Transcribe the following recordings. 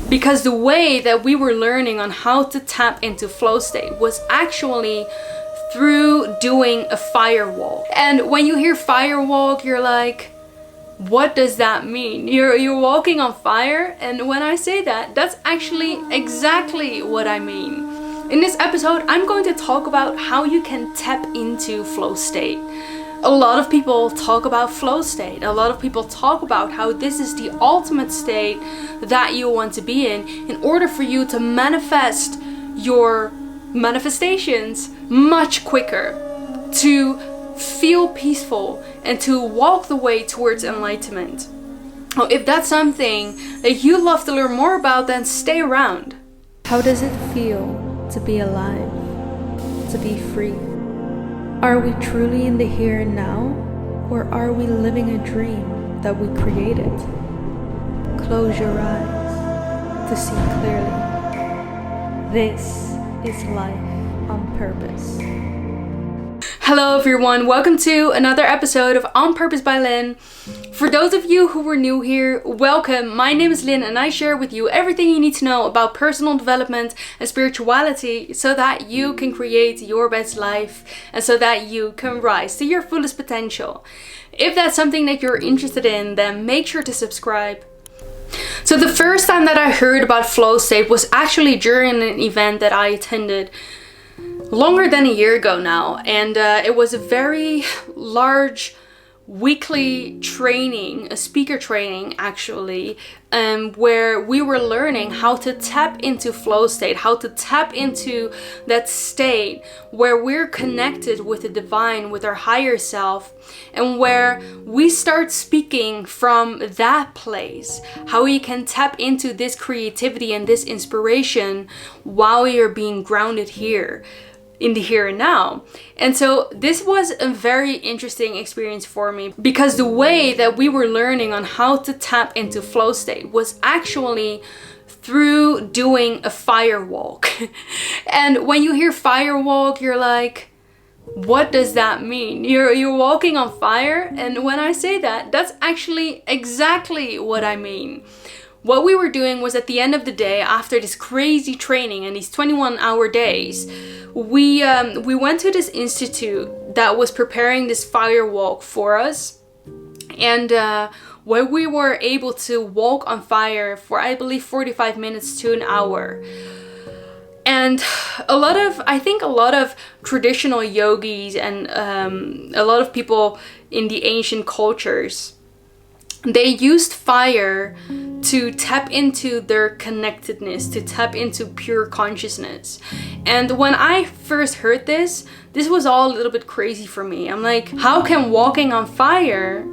Because the way that we were learning on how to tap into flow state was actually through doing a fire walk. And when you hear fire walk, you're like, what does that mean? You're walking on fire? And when I say that, that's actually exactly what I mean. In this episode, I'm going to talk about how you can tap into flow state. A lot of people talk about flow state. A lot of people talk about how this is the ultimate state that you want to be in order for you to manifest your manifestations much quicker, to feel peaceful, and to walk the way towards enlightenment. Well, if that's something that you love to learn more about, then stay around. How does it feel to be alive, to be free? Are we truly in the here and now, or are we living a dream that we created? Close your eyes to see clearly. This is life on purpose. Hello everyone, welcome to another episode of On Purpose by Lynn. For those of you who were new here, welcome. My name is Lynn and I share with you everything you need to know about personal development and spirituality so that you can create your best life and so that you can rise to your fullest potential. If that's something that you're interested in, then make sure to subscribe. So the first time that I heard about flow state was actually during an event that I attended longer than a year ago now, and it was a very large weekly training, a speaker training actually, where we were learning how to tap into flow state, how to tap into that state where we're connected with the divine, with our higher self, and where we start speaking from that place, how we can tap into this creativity and this inspiration while you're being grounded here in the here and now. And so this was a very interesting experience for me because the way that we were learning on how to tap into flow state was actually through doing a fire walk. And when you hear fire walk, you're like, what does that mean? You're walking on fire? And when I say that, that's actually exactly what I mean. What we were doing was at the end of the day, after this crazy training and these 21-hour days, we went to this institute that was preparing this fire walk for us, and where we were able to walk on fire for, I believe, 45 minutes to an hour. And I think a lot of traditional yogis and a lot of people in the ancient cultures, they used fire to tap into their connectedness, to tap into pure consciousness. And when I first heard this was all a little bit crazy for me. I'm like, how can walking on fire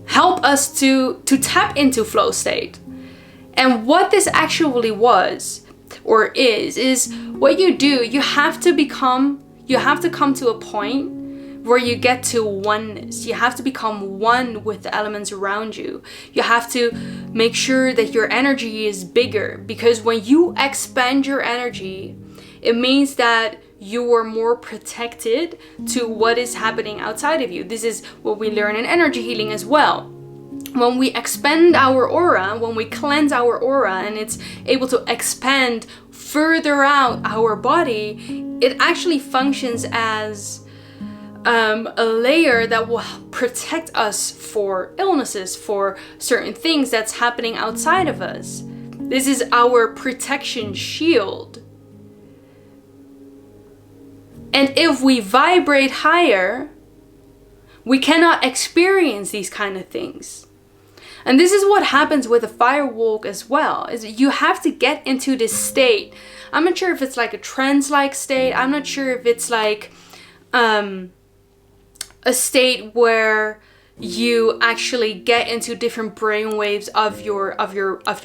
help us to tap into flow state? And what this actually was, or is what you do, you have to come to a point where you get to oneness. You have to become one with the elements around you. You have to make sure that your energy is bigger, because when you expand your energy, it means that you are more protected to what is happening outside of you. This is what we learn in energy healing as well. When we expand our aura, when we cleanse our aura and it's able to expand further out our body, it actually functions as a layer that will protect us for illnesses, for certain things that's happening outside of us. This is our protection shield. And if we vibrate higher, we cannot experience these kind of things. And this is what happens with a fire walk as well, is you have to get into this state. I'm not sure if it's like a trance-like state. I'm not sure if it's like a state where you actually get into different brain waves of your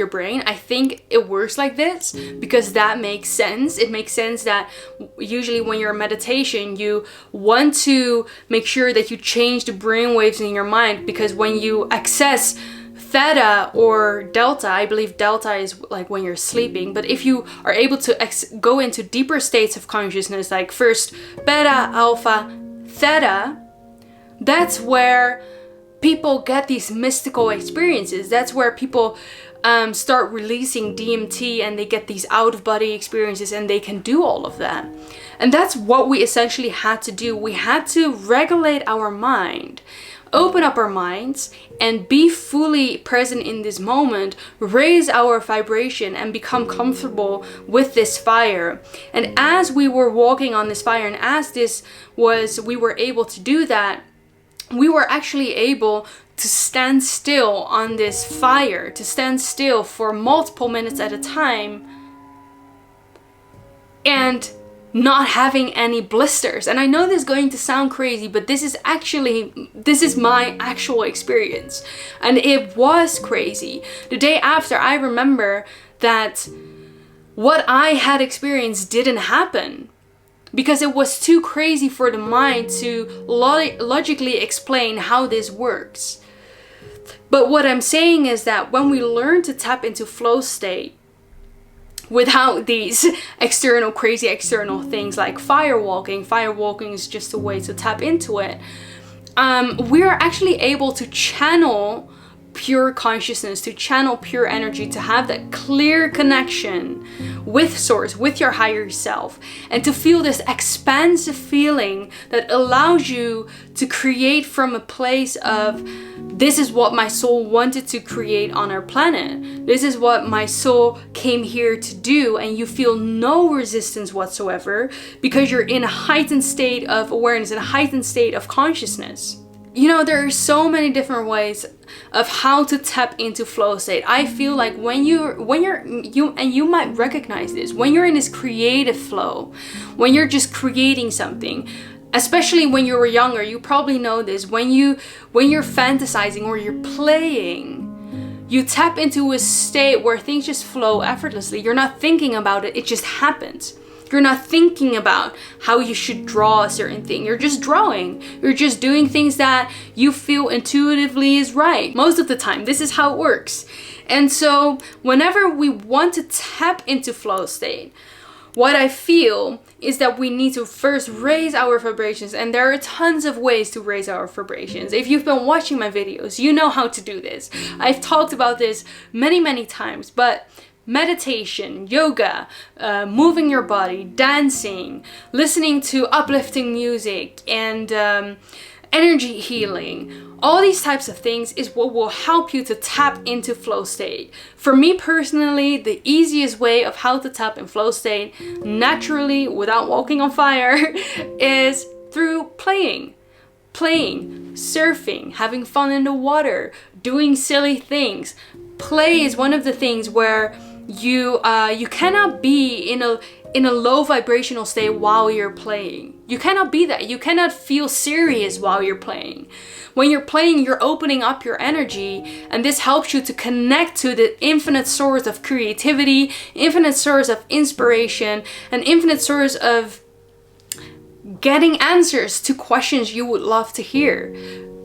brain. I think it works like this because that makes sense. It makes sense that usually when you're in meditation, you want to make sure that you change the brain waves in your mind, because when you access theta or delta, I believe delta is like when you're sleeping, but if you are able to go into deeper states of consciousness, like first beta, alpha, theta, that's where people get these mystical experiences. That's where people start releasing DMT, and they get these out-of-body experiences, and they can do all of that. And that's what we essentially had to do. We had to regulate our mind, open up our minds, and be fully present in this moment, raise our vibration, and become comfortable with this fire. And as we were walking on this fire, and as we were able to do that, we were actually able to stand still on this fire, to stand still for multiple minutes at a time, and not having any blisters. And I know this is going to sound crazy, but this is my actual experience, and it was crazy. The day after, I remember that what I had experienced didn't happen, because it was too crazy for the mind to logically explain how this works. But what I'm saying is that when we learn to tap into flow state without these crazy external things like firewalking is just a way to tap into it, we are actually able to channel pure consciousness, to channel pure energy, to have that clear connection with source, with your higher self, and to feel this expansive feeling that allows you to create from a place of, this is what my soul wanted to create on our planet. This is what my soul came here to do, and you feel no resistance whatsoever because you're in a heightened state of awareness, in a heightened state of consciousness. You know, there are so many different ways of how to tap into flow state. I feel like when you might recognize this, when you're in this creative flow, when you're just creating something, especially when you were younger, you probably know this, when you're fantasizing or you're playing, you tap into a state where things just flow effortlessly. You're not thinking about it, it just happens. You're not thinking about how you should draw a certain thing. You're just drawing. You're just doing things that you feel intuitively is right. Most of the time, this is how it works. And so whenever we want to tap into flow state, what I feel is that we need to first raise our vibrations, and there are tons of ways to raise our vibrations. If you've been watching my videos, you know how to do this. I've talked about this many times, but meditation, yoga, moving your body, dancing, listening to uplifting music, and energy healing, all these types of things is what will help you to tap into flow state. For me personally, the easiest way of how to tap in flow state naturally without walking on fire is through playing, surfing, having fun in the water, doing silly things. Play is one of the things where you cannot be in a low vibrational state while you're playing. You cannot be that. You cannot feel serious while you're playing. When you're playing, you're opening up your energy, and this helps you to connect to the infinite source of creativity, infinite source of inspiration, and infinite source of getting answers to questions you would love to hear,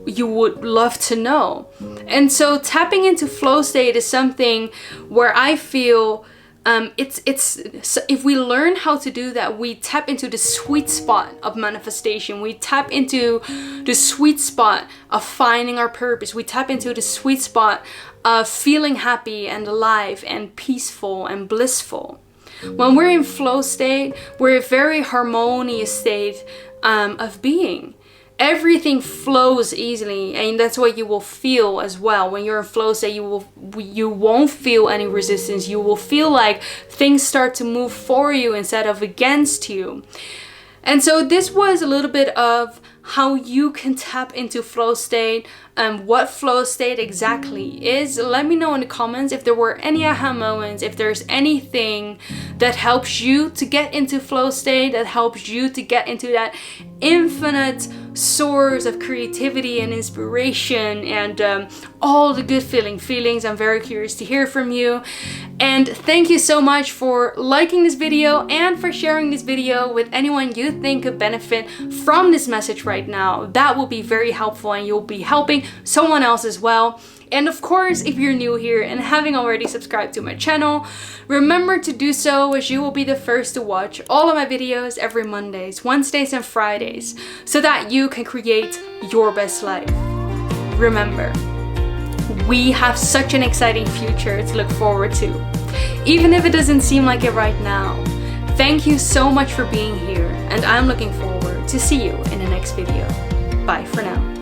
you would love to know. And so tapping into flow state is something where I feel if we learn how to do that, we tap into the sweet spot of manifestation. We tap into the sweet spot of finding our purpose. We tap into the sweet spot of feeling happy and alive and peaceful and blissful. When we're in flow state, we're in a very harmonious state of being. Everything flows easily, and that's what you will feel as well. When you're in flow state, you won't feel any resistance. You will feel like things start to move for you instead of against you. And so this was a little bit of how you can tap into flow state and what flow state exactly is. Let me know in the comments if there were any aha moments, if there's anything that helps you to get into flow state, that helps you to get into that infinite source of creativity and inspiration and all the good feelings. I'm very curious to hear from you. And thank you so much for liking this video and for sharing this video with anyone you think could benefit from this message right now. That will be very helpful, and you'll be helping someone else as well. And of course, if you're new here and haven't already subscribed to my channel, remember to do so, as you will be the first to watch all of my videos every Mondays, Wednesdays, and Fridays, so that you can create your best life. Remember, we have such an exciting future to look forward to, even if it doesn't seem like it right now. Thank you so much for being here, and I'm looking forward to see you in the next video. Bye for now.